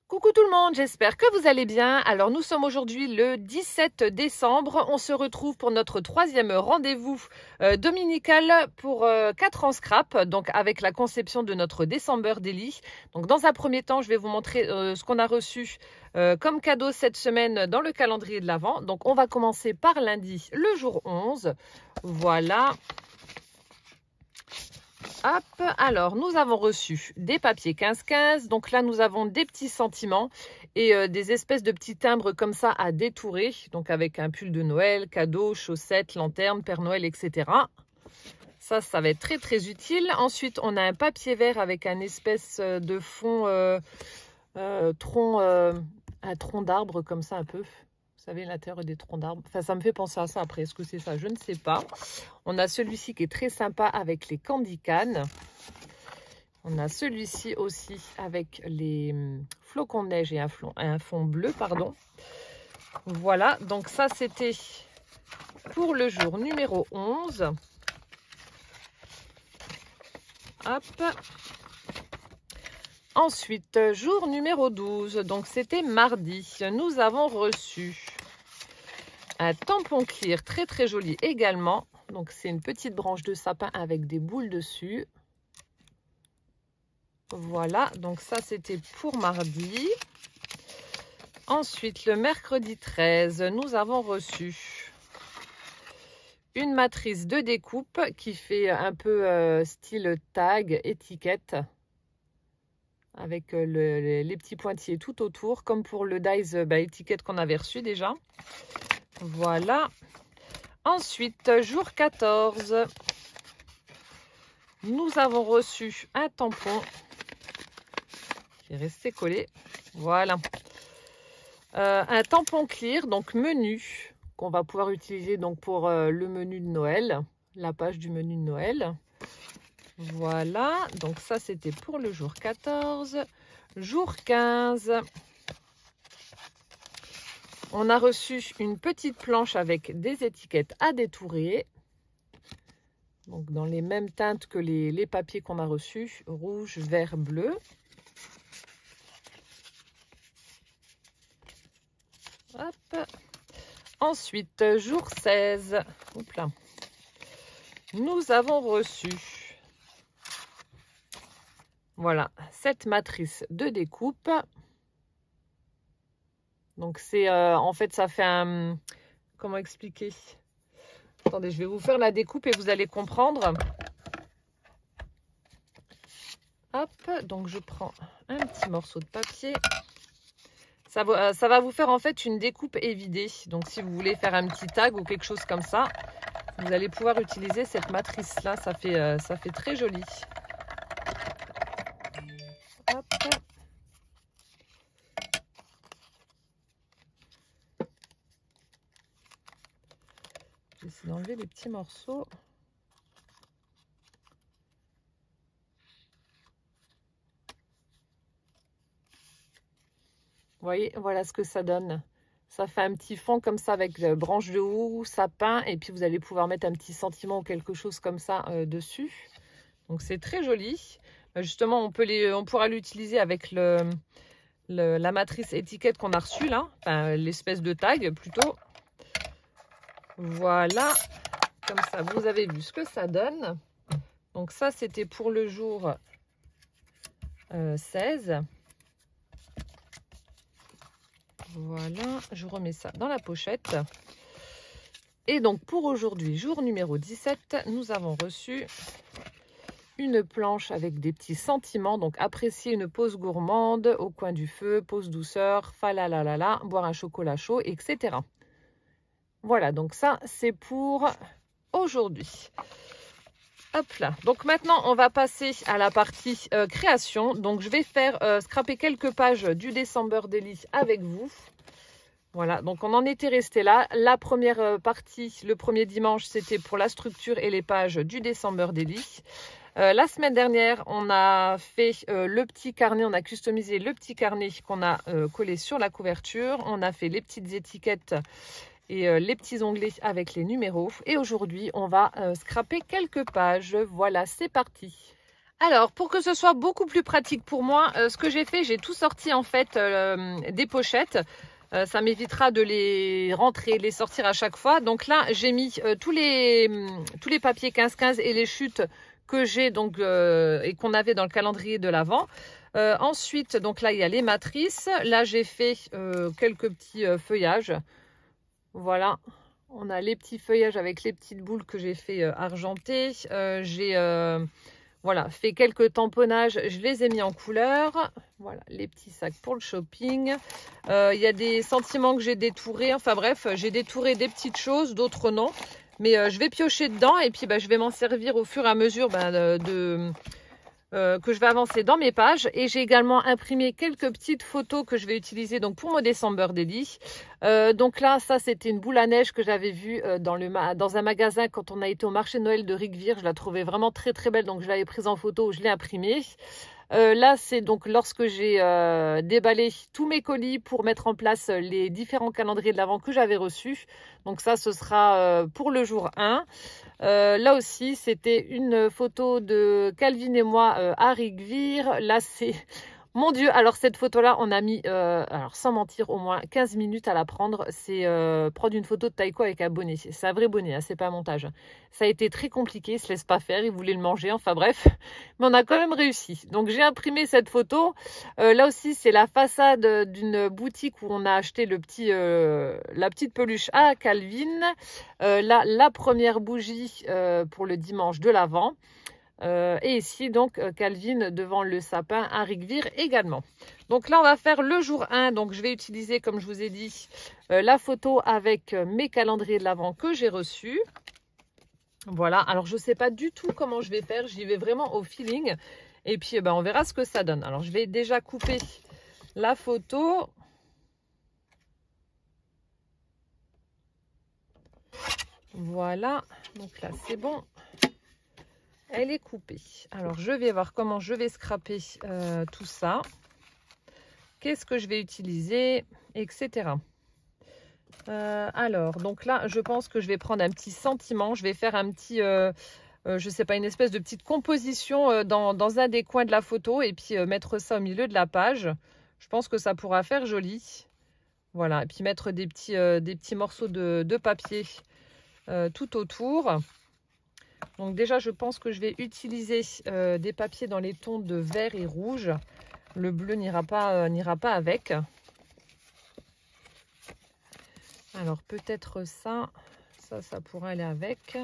Coucou tout le monde, j'espère que vous allez bien. Alors nous sommes aujourd'hui le 17 décembre. On se retrouve pour notre troisième rendez-vous dominical pour 4 ans scrap, donc avec la conception de notre December Daily. Donc dans un premier temps, je vais vous montrer ce qu'on a reçu comme cadeau cette semaine dans le calendrier de l'Avent. Donc on va commencer par lundi, le jour 11. Voilà. Hop, alors nous avons reçu des papiers 15-15, donc là nous avons des petits sentiments et des espèces de petits timbres comme ça à détourer, donc avec un pull de Noël, cadeaux, chaussettes, lanternes, Père Noël, etc. Ça va être très utile. Ensuite on a un papier vert avec un espèce de fond un tronc d'arbre comme ça un peu. Vous savez, l'intérieur des troncs d'arbres. Enfin, ça me fait penser à ça après. Est-ce que c'est ça? Je ne sais pas. On a celui-ci qui est très sympa avec les candy canes. On a celui-ci aussi avec les flocons de neige et un fond bleu, pardon. Voilà, donc ça, c'était pour le jour numéro 11. Hop. Ensuite, jour numéro 12. Donc, c'était mardi. Nous avons reçu un tampon clear très joli également. Donc c'est une petite branche de sapin avec des boules dessus. Voilà, donc ça c'était pour mardi. Ensuite, le mercredi 13, nous avons reçu une matrice de découpe qui fait un peu style tag, étiquette. Avec les petits pointillés tout autour, comme pour le dies étiquette qu'on avait reçu déjà. Voilà. Ensuite, jour 14, nous avons reçu un tampon qui est resté collé. Voilà. Un tampon clear, donc menu, qu'on va pouvoir utiliser donc pour le menu de Noël, la page du menu de Noël. Voilà, donc ça c'était pour le jour 14. Jour 15. On a reçu une petite planche avec des étiquettes à détourer. Donc dans les mêmes teintes que les papiers qu'on a reçus. Rouge, vert, bleu. Hop. Ensuite, jour 16. Oups là. Nous avons reçu, voilà, cette matrice de découpe. Donc c'est en fait ça fait un, comment expliquer? Attendez, je vais vous faire la découpe et vous allez comprendre. Hop, donc je prends un petit morceau de papier. Ça va vous faire en fait une découpe évidée. Donc si vous voulez faire un petit tag ou quelque chose comme ça, vous allez pouvoir utiliser cette matrice là. Ça fait très joli. Hop. J'essaie d'enlever les petits morceaux. Vous voyez, voilà ce que ça donne. Ça fait un petit fond comme ça avec branche de houx, sapin, et puis vous allez pouvoir mettre un petit sentiment ou quelque chose comme ça dessus. Donc c'est très joli. Justement, on pourra l'utiliser avec la matrice étiquette qu'on a reçue là, enfin l'espèce de tag plutôt. Voilà, comme ça vous avez vu ce que ça donne. Donc ça c'était pour le jour 16. Voilà, je remets ça dans la pochette. Et donc pour aujourd'hui, jour numéro 17, nous avons reçu une planche avec des petits sentiments. Donc apprécier une pause gourmande au coin du feu, pause douceur, falalalala, boire un chocolat chaud, etc. Voilà, donc ça c'est pour aujourd'hui. Hop là, donc maintenant on va passer à la partie création. Donc je vais faire scraper quelques pages du December Daily avec vous. Voilà, donc on en était resté là. La première partie, le premier dimanche, c'était pour la structure et les pages du December Daily. La semaine dernière, on a fait le petit carnet, on a customisé le petit carnet qu'on a collé sur la couverture. On a fait les petites étiquettes et les petits onglets avec les numéros. Et aujourd'hui, on va scraper quelques pages. Voilà, c'est parti. Alors, pour que ce soit beaucoup plus pratique pour moi, ce que j'ai fait, j'ai tout sorti en fait des pochettes. Ça m'évitera de les rentrer, de les sortir à chaque fois. Donc là, j'ai mis tous les papiers 15-15 et les chutes que j'ai donc et qu'on avait dans le calendrier de l'Avent. Ensuite, donc là, il y a les matrices. Là, j'ai fait quelques petits feuillages. Voilà. On a les petits feuillages avec les petites boules que j'ai fait argenter. J'ai voilà, fait quelques tamponnages, je les ai mis en couleur. Voilà, les petits sacs pour le shopping. Il y a des sentiments que j'ai détourés. Enfin bref, j'ai détouré des petites choses, d'autres non. Mais je vais piocher dedans et puis je vais m'en servir au fur et à mesure que je vais avancer dans mes pages. Et j'ai également imprimé quelques petites photos que je vais utiliser donc pour mon December Daily. Donc là, ça c'était une boule à neige que j'avais vue dans un magasin quand on a été au marché de Noël de Rigvir. Je la trouvais vraiment très très belle, donc je l'avais prise en photo, je l'ai imprimée. Là, c'est donc lorsque j'ai déballé tous mes colis pour mettre en place les différents calendriers de l'Avent que j'avais reçus. Donc ça, ce sera pour le jour 1. Là aussi, c'était une photo de Calvin et moi à Rigvir. Là, c'est... Mon Dieu, alors cette photo-là, on a mis, alors sans mentir, au moins 15 minutes à la prendre. C'est prendre une photo de Taiko avec un bonnet. C'est un vrai bonnet, hein, c'est pas un montage. Ça a été très compliqué, il se laisse pas faire, il voulait le manger, enfin bref. Mais on a quand même réussi. Donc j'ai imprimé cette photo. Là aussi, c'est la façade d'une boutique où on a acheté la petite peluche à Calvin. Là, la première bougie pour le dimanche de l'Avent. Et ici donc Calvin devant le sapin à Rigvir également. Donc là on va faire le jour 1. Donc je vais utiliser, comme je vous ai dit, la photo avec mes calendriers de l'Avent que j'ai reçus. Voilà, alors je ne sais pas du tout comment je vais faire, j'y vais vraiment au feeling. Et puis on verra ce que ça donne. Alors je vais déjà couper la photo. Voilà, donc là c'est bon. Elle est coupée. Alors, je vais voir comment je vais scraper tout ça. Qu'est-ce que je vais utiliser, etc. Alors, donc là, je pense que je vais prendre un petit sentiment. Je vais faire un petit, je sais pas, une espèce de petite composition dans un des coins de la photo et puis mettre ça au milieu de la page. Je pense que ça pourra faire joli. Voilà, et puis mettre des petits morceaux de papier tout autour. Donc déjà, je pense que je vais utiliser des papiers dans les tons de vert et rouge. Le bleu n'ira pas avec. Alors peut-être ça pourrait aller avec.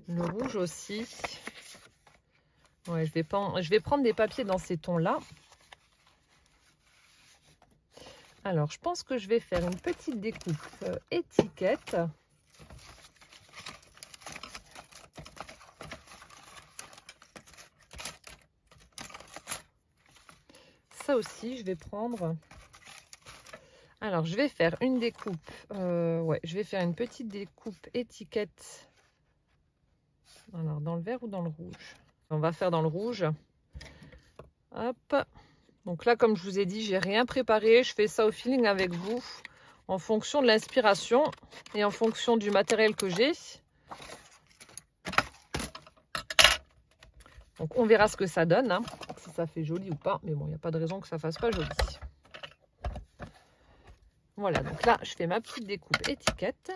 Le rouge aussi. Ouais, je vais prendre des papiers dans ces tons-là. Alors, je pense que je vais faire une petite découpe étiquette. Ça aussi, je vais prendre... Alors, je vais faire une découpe... ouais, je vais faire une petite découpe étiquette. Alors, dans le vert ou dans le rouge? On va faire dans le rouge. Hop. Donc là, comme je vous ai dit, j'ai rien préparé. Je fais ça au feeling avec vous, en fonction de l'inspiration et en fonction du matériel que j'ai. Donc on verra ce que ça donne, hein, si ça fait joli ou pas. Mais bon, il n'y a pas de raison que ça fasse pas joli. Voilà, donc là, je fais ma petite découpe étiquette.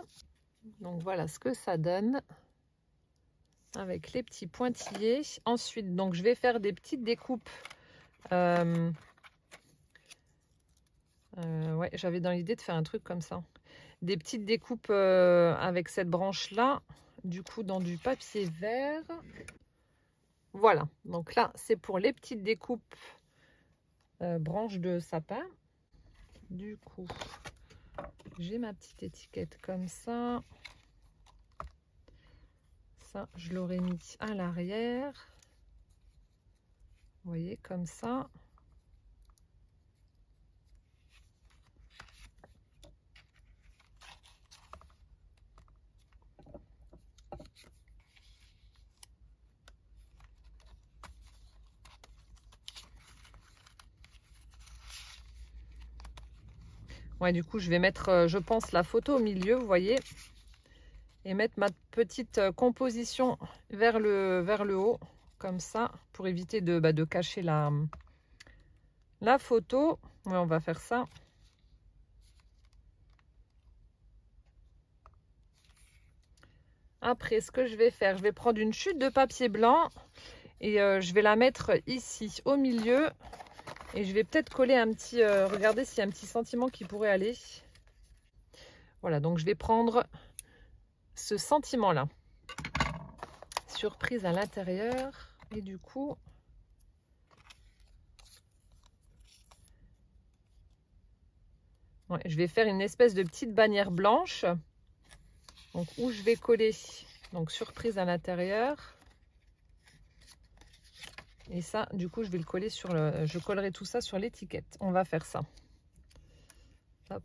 Donc voilà ce que ça donne avec les petits pointillés. Ensuite, donc je vais faire des petites découpes. Ouais, j'avais dans l'idée de faire un truc comme ça. Des petites découpes avec cette branche-là, du coup dans du papier vert. Voilà, donc là, c'est pour les petites découpes branches de sapin. Du coup, j'ai ma petite étiquette comme ça. Ça, je l'aurais mis à l'arrière. Vous voyez, comme ça. Ouais, du coup, je vais mettre, je pense, la photo au milieu, vous voyez. et mettre ma petite composition vers le haut, comme ça, pour éviter de cacher la photo. Ouais, on va faire ça. Après, ce que je vais faire, je vais prendre une chute de papier blanc et je vais la mettre ici, au milieu. Et je vais peut-être coller un petit... regardez s'il y a un petit sentiment qui pourrait aller. Voilà, donc je vais prendre ce sentiment-là. Surprise à l'intérieur. Et du coup... ouais, je vais faire une espèce de petite bannière blanche. Donc, où je vais coller, donc surprise à l'intérieur. Et ça, du coup, je vais le coller sur le... je collerai tout ça sur l'étiquette. On va faire ça. Hop.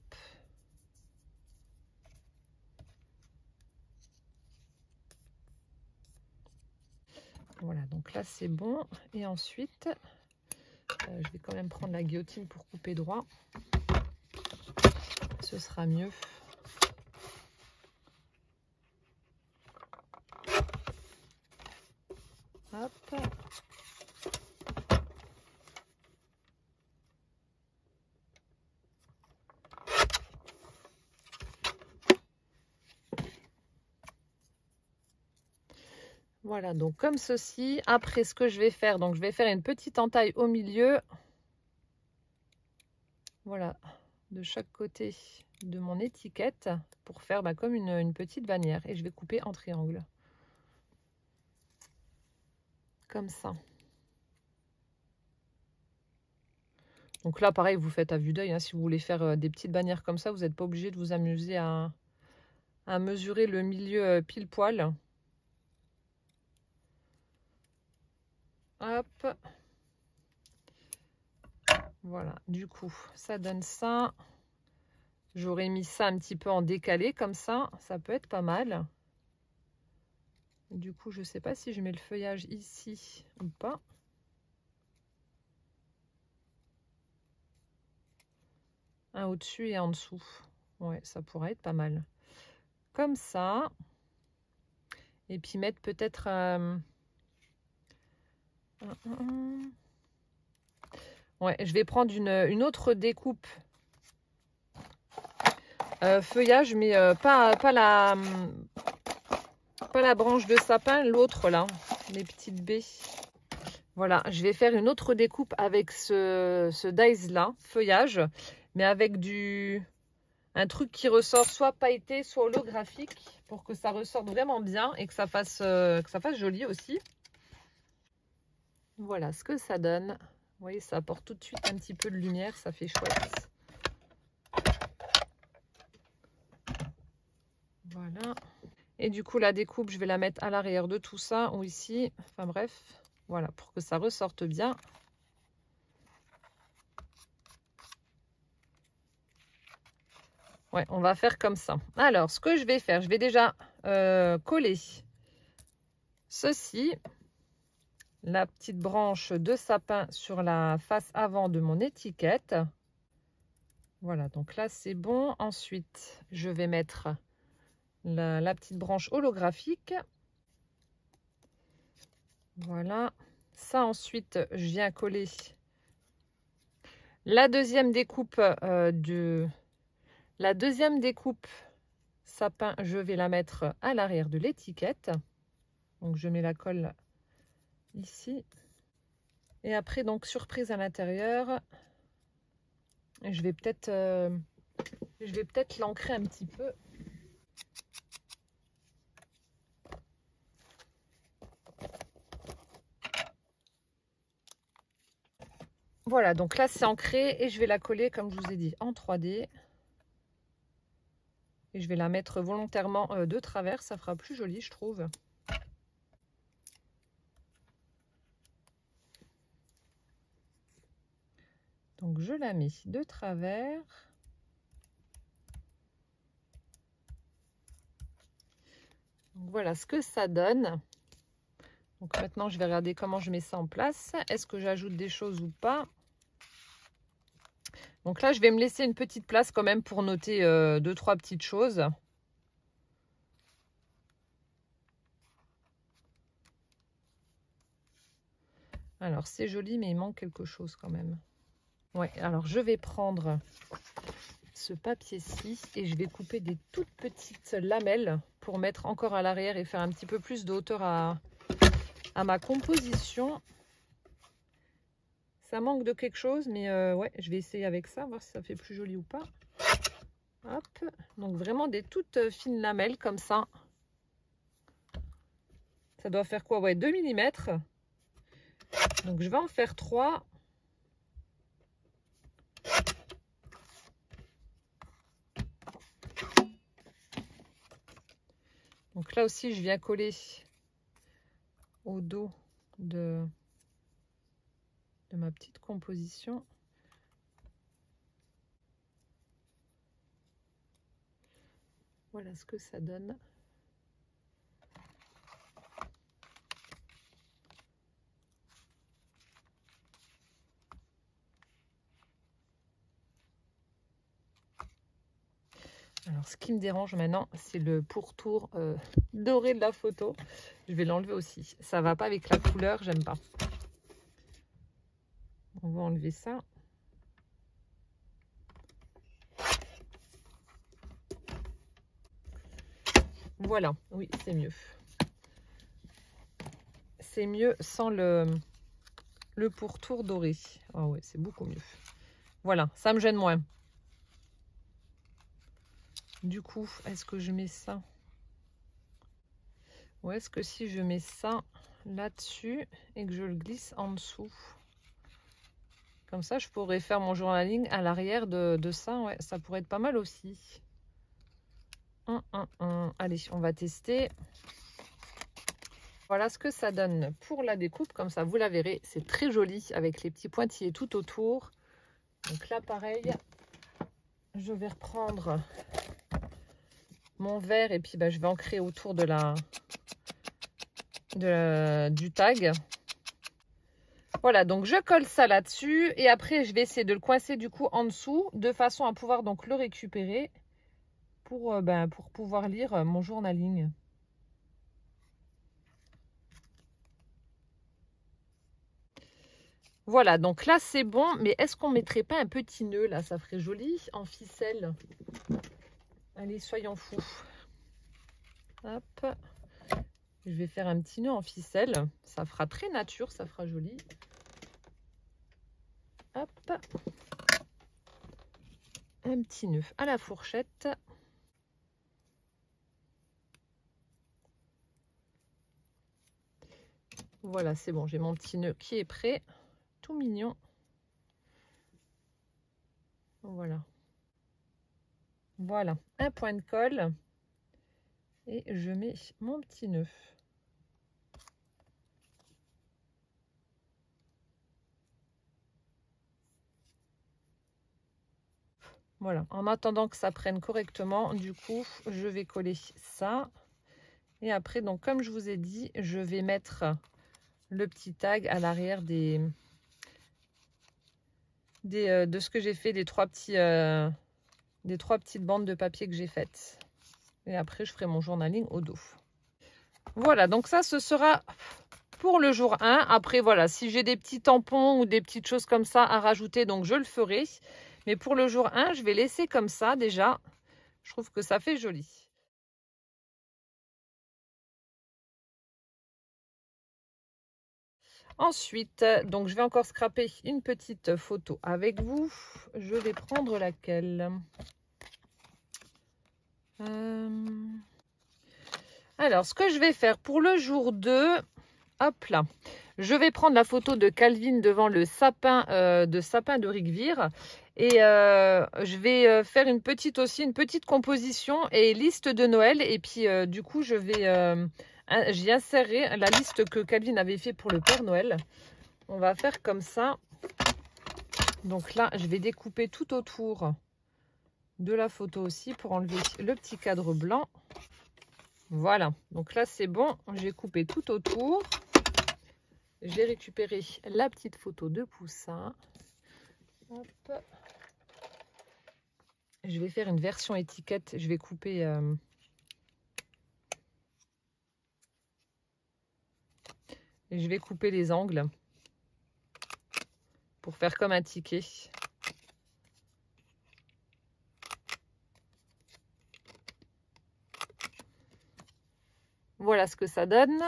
Voilà, donc là, c'est bon. Et ensuite, je vais quand même prendre la guillotine pour couper droit. Ce sera mieux. Hop. Voilà, donc comme ceci. Après, ce que je vais faire, donc je vais faire une petite entaille au milieu. Voilà, de chaque côté de mon étiquette pour faire comme une petite bannière. Et je vais couper en triangle. Comme ça. Donc là, pareil, vous faites à vue d'œil. Hein, si vous voulez faire des petites bannières comme ça, vous n'êtes pas obligé de vous amuser à mesurer le milieu pile poil. Hop. Voilà, du coup, ça donne ça. J'aurais mis ça un petit peu en décalé, comme ça peut être pas mal. Du coup, je ne sais pas si je mets le feuillage ici ou pas. Un au-dessus et en dessous. Ouais, ça pourrait être pas mal. Comme ça. Et puis mettre peut-être... ouais, je vais prendre une autre découpe. Feuillage, mais pas la branche de sapin, l'autre là, les petites baies. Voilà, je vais faire une autre découpe avec ce dies là, feuillage, mais avec un truc qui ressort soit pailleté, soit holographique, pour que ça ressorte vraiment bien et que ça fasse joli aussi. Voilà ce que ça donne. Vous voyez, ça apporte tout de suite un petit peu de lumière, ça fait chouette. Voilà. Et du coup, la découpe, je vais la mettre à l'arrière de tout ça ou ici. Enfin bref, voilà, pour que ça ressorte bien. Ouais, on va faire comme ça. Alors, ce que je vais faire, je vais déjà coller ceci. La petite branche de sapin sur la face avant de mon étiquette. Voilà, donc là, c'est bon. Ensuite, je vais mettre la petite branche holographique. Voilà. Ça, ensuite, je viens coller la deuxième découpe la deuxième découpe sapin. Je vais la mettre à l'arrière de l'étiquette. Donc, je mets la colle ici. Et après, donc, surprise à l'intérieur. Je vais peut-être l'ancrer un petit peu. Voilà, donc là c'est ancré et je vais la coller comme je vous ai dit en 3D. Et je vais la mettre volontairement de travers, ça fera plus joli je trouve. Donc je la mets de travers. Donc voilà ce que ça donne. Donc maintenant je vais regarder comment je mets ça en place. Est-ce que j'ajoute des choses ou pas? Donc là je vais me laisser une petite place quand même pour noter 2-3 petites choses. Alors, c'est joli, mais il manque quelque chose quand même. Ouais, alors je vais prendre ce papier-ci et je vais couper des toutes petites lamelles pour mettre encore à l'arrière et faire un petit peu plus de hauteur à ma composition. Ça manque de quelque chose, mais ouais, je vais essayer avec ça, voir si ça fait plus joli ou pas. Hop, donc vraiment des toutes fines lamelles comme ça. Ça doit faire quoi? Ouais, 2 mm. Donc je vais en faire 3. Donc là aussi, je viens coller au dos de ma petite composition. Voilà ce que ça donne. Alors, ce qui me dérange maintenant, c'est le pourtour doré de la photo. Je vais l'enlever aussi. Ça va pas avec la couleur, j'aime pas. On va enlever ça. Voilà, oui, c'est mieux. C'est mieux sans le pourtour doré. Ah ouais, c'est beaucoup mieux. Voilà, ça me gêne moins. Du coup, est-ce que je mets ça? Ou est-ce que si je mets ça là-dessus et que je le glisse en dessous? Comme ça, je pourrais faire mon journaling à l'arrière de ça. Ouais, ça pourrait être pas mal aussi. Allez, on va tester. Voilà ce que ça donne pour la découpe. Comme ça, vous la verrez, c'est très joli avec les petits pointillés tout autour. Donc là, pareil, je vais reprendre mon verre et puis je vais ancrer autour de du tag. Voilà, donc je colle ça là-dessus et après, je vais essayer de le coincer du coup en dessous de façon à pouvoir donc le récupérer pour pouvoir lire mon journaling. Voilà, donc là c'est bon, mais est-ce qu'on mettrait pas un petit nœud là? Ça ferait joli en ficelle. Allez, soyons fous. Hop, je vais faire un petit nœud en ficelle. Ça fera très nature, ça fera joli. Hop, un petit nœud à la fourchette. Voilà, c'est bon, j'ai mon petit nœud qui est prêt. Tout mignon. Voilà. Voilà, un point de colle. Et je mets mon petit nœud. Voilà, en attendant que ça prenne correctement, du coup, je vais coller ça. Et après, donc comme je vous ai dit, je vais mettre le petit tag à l'arrière de ce que j'ai fait, des trois petites bandes de papier que j'ai faites. Et après, je ferai mon journaling au dos. Voilà, donc ça, ce sera pour le jour 1. Après, voilà, si j'ai des petits tampons ou des petites choses comme ça à rajouter, donc je le ferai. Mais pour le jour 1, je vais laisser comme ça déjà. Je trouve que ça fait joli. Ensuite, donc je vais encore scraper une petite photo avec vous. Je vais prendre laquelle? Alors, ce que je vais faire pour le jour 2, hop là, je vais prendre la photo de Calvin devant le sapin de Rigvir. Et je vais faire une petite composition et liste de Noël. Et puis, du coup, j'y insérerai la liste que Calvin avait fait pour le Père Noël. On va faire comme ça. Donc là, je vais découper tout autour de la photo aussi pour enlever le petit cadre blanc. Voilà, donc là c'est bon, j'ai coupé tout autour. J'ai récupéré la petite photo de Poussin. Hop. Je vais faire une version étiquette, je vais couper les angles. pour faire comme un ticket. Voilà ce que ça donne.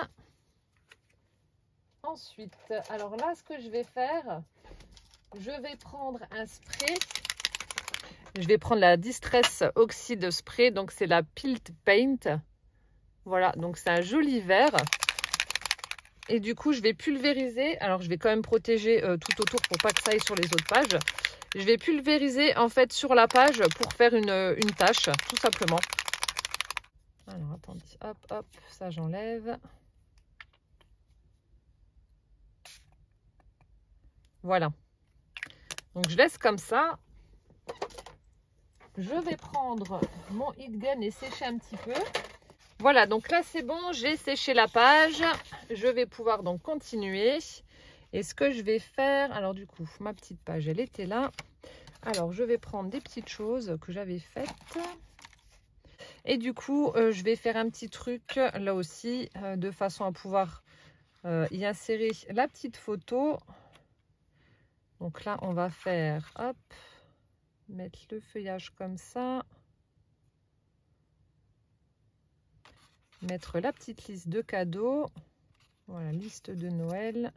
Ensuite, alors là, ce que je vais faire, je vais prendre un spray. Je vais prendre la Distress Oxide Spray, donc c'est la Pilt Paint. Voilà, donc c'est un joli vert. Et du coup, je vais pulvériser. Alors, je vais quand même protéger tout autour pour pas que ça aille sur les autres pages. Je vais pulvériser en fait sur la page pour faire une tache, tout simplement. Alors, attendez, hop, hop, ça j'enlève. Voilà. Donc, je laisse comme ça. Je vais prendre mon heat gun et sécher un petit peu. Voilà, donc là c'est bon, j'ai séché la page. Je vais pouvoir donc continuer. Et ce que je vais faire, alors du coup, ma petite page, elle était là. Alors, je vais prendre des petites choses que j'avais faites. Et du coup, je vais faire un petit truc là aussi, de façon à pouvoir y insérer la petite photo. Donc là, on va faire, hop, mettre le feuillage comme ça. Mettre la petite liste de cadeaux. Voilà, liste de Noël.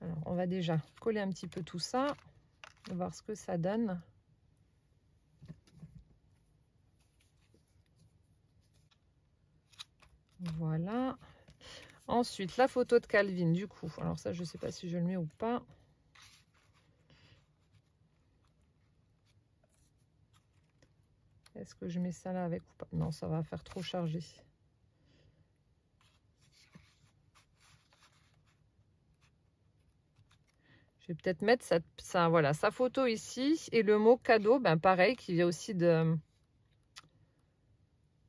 Alors, on va déjà coller un petit peu tout ça. Voir ce que ça donne. Voilà. Ensuite, la photo de Calvin, du coup. Alors ça, je ne sais pas si je le mets ou pas. Est-ce que je mets ça là avec ou pas? Non, ça va faire trop chargé. Je vais peut-être mettre voilà, sa photo ici. Et le mot cadeau, ben pareil, qui vient aussi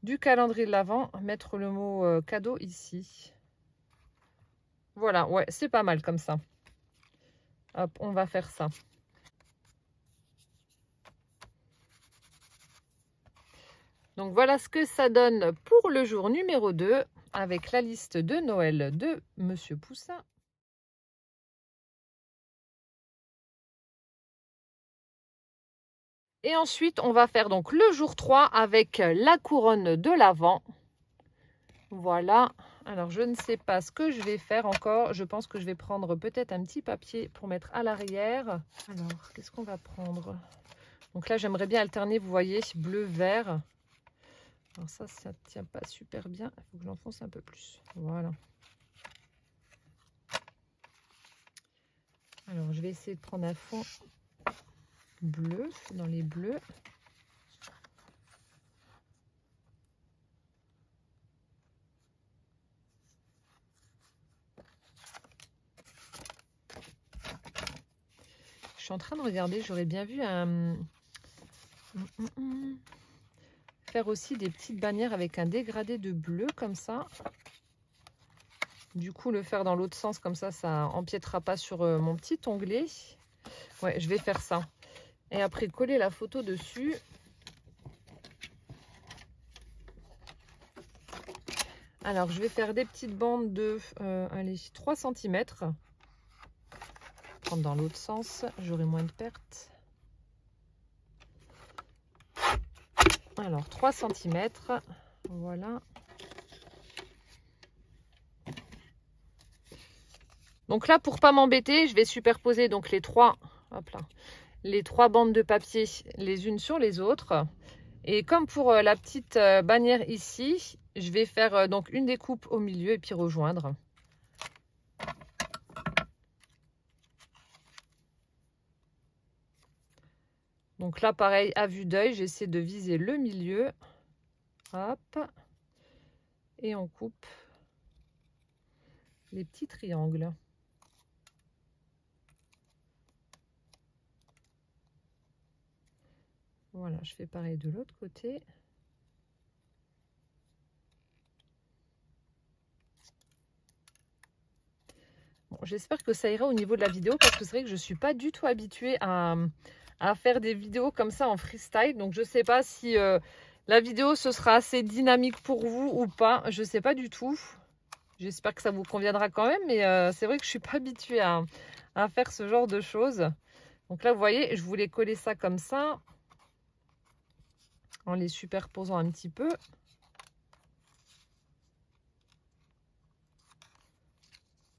du calendrier de l'Avent. Mettre le mot cadeau ici. Voilà, ouais, c'est pas mal comme ça. Hop, on va faire ça. Donc voilà ce que ça donne pour le jour numéro 2 avec la liste de Noël de Monsieur Poussin. Et ensuite, on va faire donc le jour 3 avec la couronne de l'Avent. Voilà. Alors, je ne sais pas ce que je vais faire encore. Je pense que je vais prendre peut-être un petit papier pour mettre à l'arrière. Alors, qu'est-ce qu'on va prendre? Donc là, j'aimerais bien alterner, vous voyez, bleu-vert. Alors ça ne tient pas super bien. Il faut que j'enfonce un peu plus. Voilà. Alors, je vais essayer de prendre un fond bleu, dans les bleus. Je suis en train de regarder, j'aurais bien vu faire aussi des petites bannières avec un dégradé de bleu comme ça. Du coup, le faire dans l'autre sens comme ça empiétera pas sur mon petit onglet. Ouais, je vais faire ça. Et après, coller la photo dessus. Alors, je vais faire des petites bandes de allez, 3 cm. Prendre dans l'autre sens, j'aurai moins de pertes. Alors, 3 cm. Voilà. Donc là, pour pas m'embêter, je vais superposer donc les trois bandes de papier les unes sur les autres. Et comme pour la petite bannière ici, je vais faire donc une découpe au milieu et puis rejoindre. Donc là, pareil, à vue d'œil, j'essaie de viser le milieu. Hop. Et on coupe les petits triangles. Voilà, je fais pareil de l'autre côté. Bon, j'espère que ça ira au niveau de la vidéo parce que c'est vrai que je ne suis pas du tout habituée à faire des vidéos comme ça en freestyle. Donc je ne sais pas si la vidéo ce sera assez dynamique pour vous ou pas. Je ne sais pas du tout. J'espère que ça vous conviendra quand même, mais c'est vrai que je suis pas habituée à faire ce genre de choses. Donc là, vous voyez, je voulais coller ça comme ça, en les superposant un petit peu.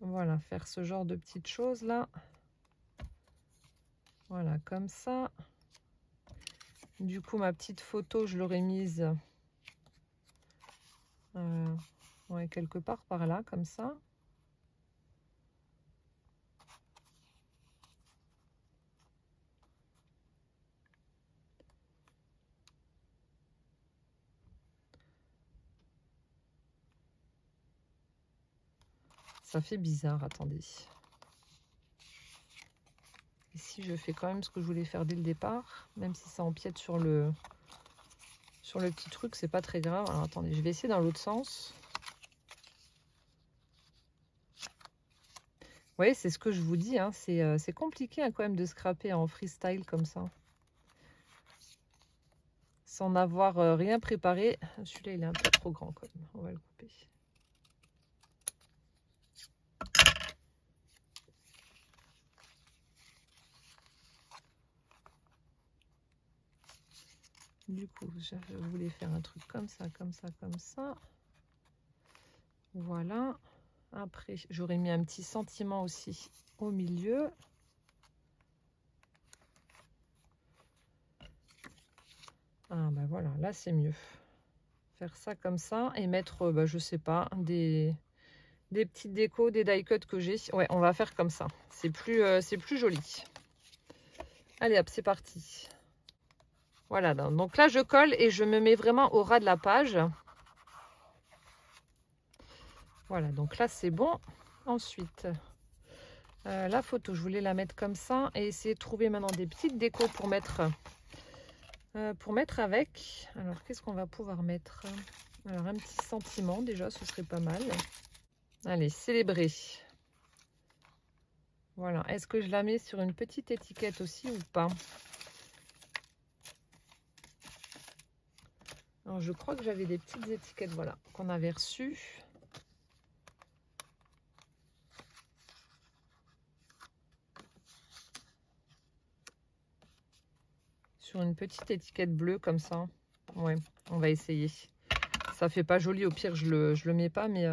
Voilà, faire ce genre de petites choses là. Voilà, comme ça. Du coup, ma petite photo, je l'aurais mise ouais, quelque part par là, comme ça. Ça fait bizarre, attendez. Ici, je fais quand même ce que je voulais faire dès le départ, même si ça empiète sur le petit truc, c'est pas très grave. Alors attendez, je vais essayer dans l'autre sens. Vous voyez, c'est ce que je vous dis, hein, c'est compliqué hein, quand même de scraper en freestyle comme ça. Sans avoir rien préparé. Celui-là, il est un peu trop grand quand même, on va le couper. Du coup, je voulais faire un truc comme ça, comme ça, comme ça. Voilà. Après, j'aurais mis un petit sentiment aussi au milieu. Ah ben voilà, là c'est mieux. Faire ça comme ça et mettre, bah, je sais pas, des petites décos, des die cuts que j'ai. Ouais, on va faire comme ça. C'est plus joli. Allez hop, c'est parti. Voilà, donc là je colle et je me mets vraiment au ras de la page. Voilà, donc là c'est bon. Ensuite, la photo, je voulais la mettre comme ça et essayer de trouver maintenant des petites décos pour mettre avec. Alors qu'est-ce qu'on va pouvoir mettre? Alors un petit sentiment déjà, ce serait pas mal. Allez, célébrer. Voilà, est-ce que je la mets sur une petite étiquette aussi ou pas? Alors je crois que j'avais des petites étiquettes, voilà, qu'on avait reçues. Sur une petite étiquette bleue comme ça. Ouais, on va essayer. Ça fait pas joli, au pire je le mets pas, mais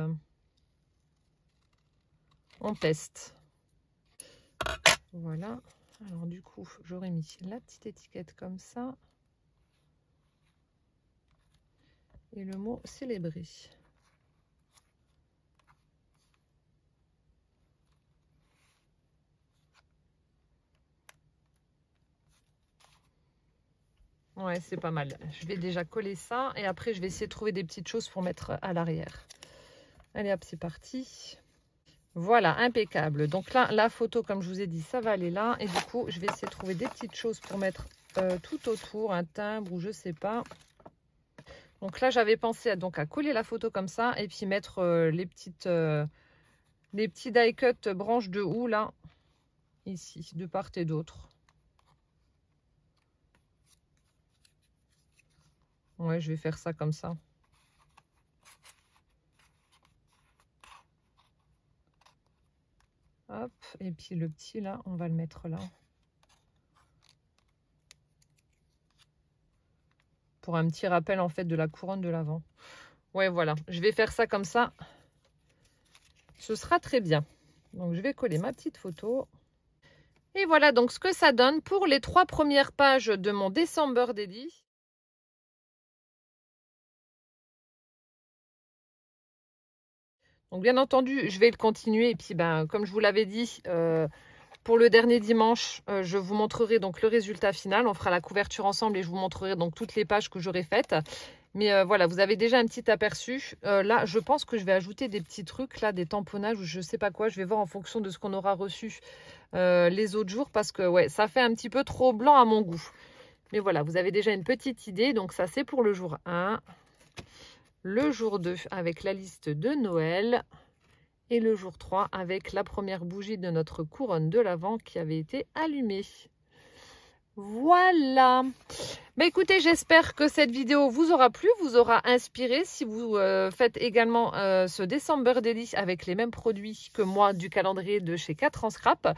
on teste. Voilà. Alors du coup, j'aurais mis la petite étiquette comme ça. Et le mot célébrer. Ouais, c'est pas mal. Je vais déjà coller ça et après je vais essayer de trouver des petites choses pour mettre à l'arrière. Allez hop, c'est parti. Voilà, impeccable. Donc là, la photo, comme je vous ai dit, ça va aller là. Et du coup, je vais essayer de trouver des petites choses pour mettre tout autour, un timbre ou je sais pas. Donc là, j'avais pensé à coller la photo comme ça et puis mettre les petits die cut branches de houx là, ici, de part et d'autre. Ouais, je vais faire ça comme ça. Hop, et puis le petit là, on va le mettre là. Pour un petit rappel en fait de la couronne de l'avant. Ouais, voilà, je vais faire ça comme ça. Ce sera très bien. Donc je vais coller ma petite photo. Et voilà donc ce que ça donne pour les 3 premières pages de mon December Daily. Donc bien entendu, je vais le continuer et puis ben comme je vous l'avais dit, pour le dernier dimanche, je vous montrerai donc le résultat final. On fera la couverture ensemble et je vous montrerai donc toutes les pages que j'aurai faites. Mais voilà, vous avez déjà un petit aperçu. Là, je pense que je vais ajouter des petits trucs, là, des tamponnages ou je sais pas quoi. Je vais voir en fonction de ce qu'on aura reçu les autres jours parce que ouais, ça fait un petit peu trop blanc à mon goût. Mais voilà, vous avez déjà une petite idée. Donc ça, c'est pour le jour 1. Le jour 2 avec la liste de Noël. Et le jour 3 avec la première bougie de notre couronne de l'Avent qui avait été allumée. Voilà. Bah écoutez, j'espère que cette vidéo vous aura plu, vous aura inspiré. Si vous faites également ce December Daily avec les mêmes produits que moi du calendrier de chez 4 en scrap.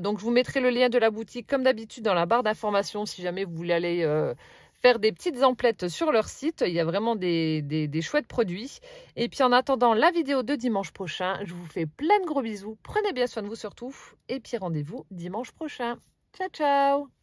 Donc je vous mettrai le lien de la boutique comme d'habitude dans la barre d'informations si jamais vous voulez aller faire des petites emplettes sur leur site. Il y a vraiment des chouettes produits. Et puis en attendant la vidéo de dimanche prochain, je vous fais plein de gros bisous. Prenez bien soin de vous surtout. Et puis rendez-vous dimanche prochain. Ciao, ciao!